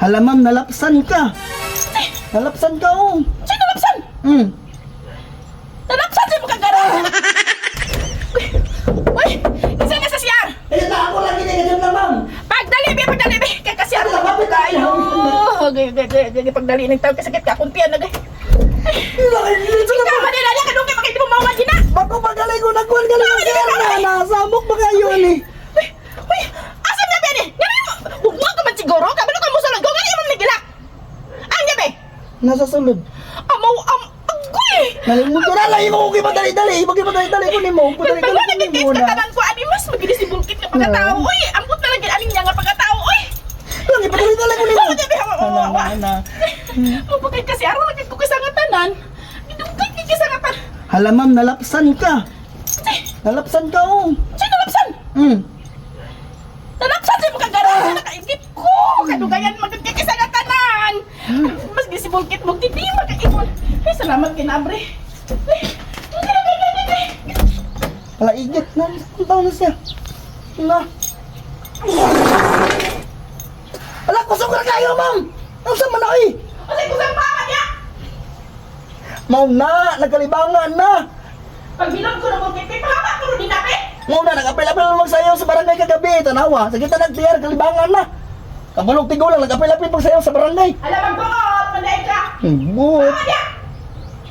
Hala ma'am, nalapsan ka. Nalapsan ka oh. Sino nalapsan? Nalapsan sa'yo magkagaro. Uy, isa nga sa siyar. Eh, ako lagi na ganyan na ma'am. Pagdali, kay kasiyar. Ano, kapit tayo. Pagdali ng tao, kasakit ka, kuntiyan na gay. Ito na Ikaw, manila niya, kanong kayo makita mo mawag na. Bako magaling ko nagkuhan ka lang sir na. Nasabok ba kayo ni? Uy, asam na ben eh. Ngayon mo, huwag ka man siguro, kabalo ka mo sa langgaw, ngayon mo nagilak. Ang gabi, Nasa sulod. agoy. Nalimuto na lang mo kung madali-dali. Ibang madali-dali ko ni mo. Pagbawa nagkikis ka tanan ko, ani mas magilis si bulkit ka pagkatao. Uy, ambot na lang aning niya nga pagkatao. Uy, Lang, ipadali-dali ko ni mo. ang gabi, Ana. Mapagay kasi araw lagi ko kisangatanan. Idugay kay kisangatan. Hala ma'am, nalapsan ka. Nalapsan ka oh. Sino nalapsan? Nalapsan sa'yo magkagaro. Nakaingit ko. Kadugayan magkikisangatanan. Mas di si bulkit mo, hindi makaingon. Ay, salamat kinabre. Hala, igit na. Ang taon na siya. Na. Hala, kusog na kayo ma'am. Ang sama na kayo. Kasi kusang pama niya. Mau na, nagkalibangan na. Pag bilang ko na bulkit, may pahama ko rin dinapi. Mau na, nag-apel-apel naman sayo sa barangay kagabi. Tanawa, sa kita nagtiyar, kalibangan na. Kabulog tigo lang, nag-apel-apel pag sayo sa barangay. Alam, magbuot, mandaig ka. But, Pama niya.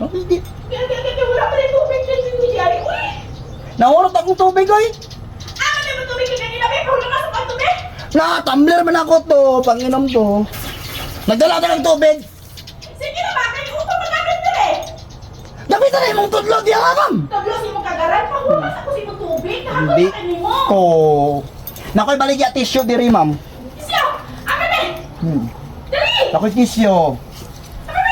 hindi. Kaya wala pa rin tubig na nangyayari. Uy! Nahulot akong tubig oy. Ano naman tubig ka kanina, be? Pahulong ka sa pang tubig. Na-tumbler man ako to, panginom to. Nagdala ka ng tubig. Sige na ba? Kaya utong magkabit din eh. Dapat na yung tudlo diya ka ma'am. Tablos yung kagaran, pahumas ako sa imong tubig. Kahapon Hindi sa kanimo. ko. Nakoy baligya tissue diri ma'am. Siya! Akin eh! Dali! Nakoy tissue. Dali!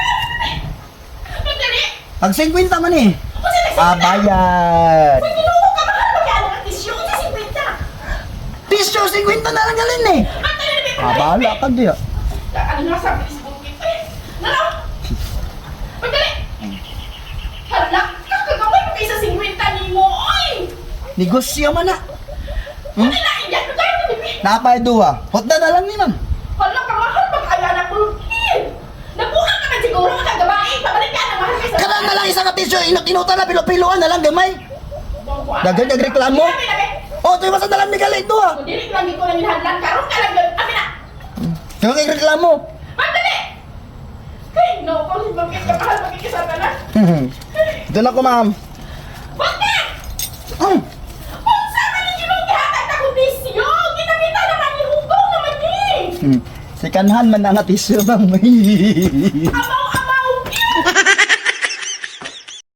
Ang 50 man eh. Ako siya nagsimula. Bayad. Uy, niluho ka mahal. Magkano ka tisyo? Kasi 50. Tissue 50 na lang galin eh. Ang tayo na may Bahala ka diya. Ano nga sabi ni si Bukit? Eh, nalaw! Pagdali! Hala, kakagawin mo kayo sa 50 ni mo, oy! Negosyo man na. Ano na, iyan ko tayo ni Bukit? Napay duwa. Hotda na lang ni ma'am. Hala, kamahal pag-aya na Bukit! Nabuhan ka na siguro makagabain, pabalik ka na mahal kayo sa... Kada na lang isa ka tissue, inot-inutan na pilo-piloan na lang gamay. Dagan nagreklamo. Oh, tuyo masa dalam ni galing to ah. Kung dili ko lang di ko lang hinahadlan, karoon ka lang, amin na! Yung nagreklamo. Madali! Hey, no, kung si Bukit ka mahal, magkikisata na. Doon ako ma'am. Bukit! Mm. Kung saan man ninyo nung ihatag na kondisyo, ginamita naman ni Hugong naman ni! Si kanhan man na nga tissue ma'am. Amaw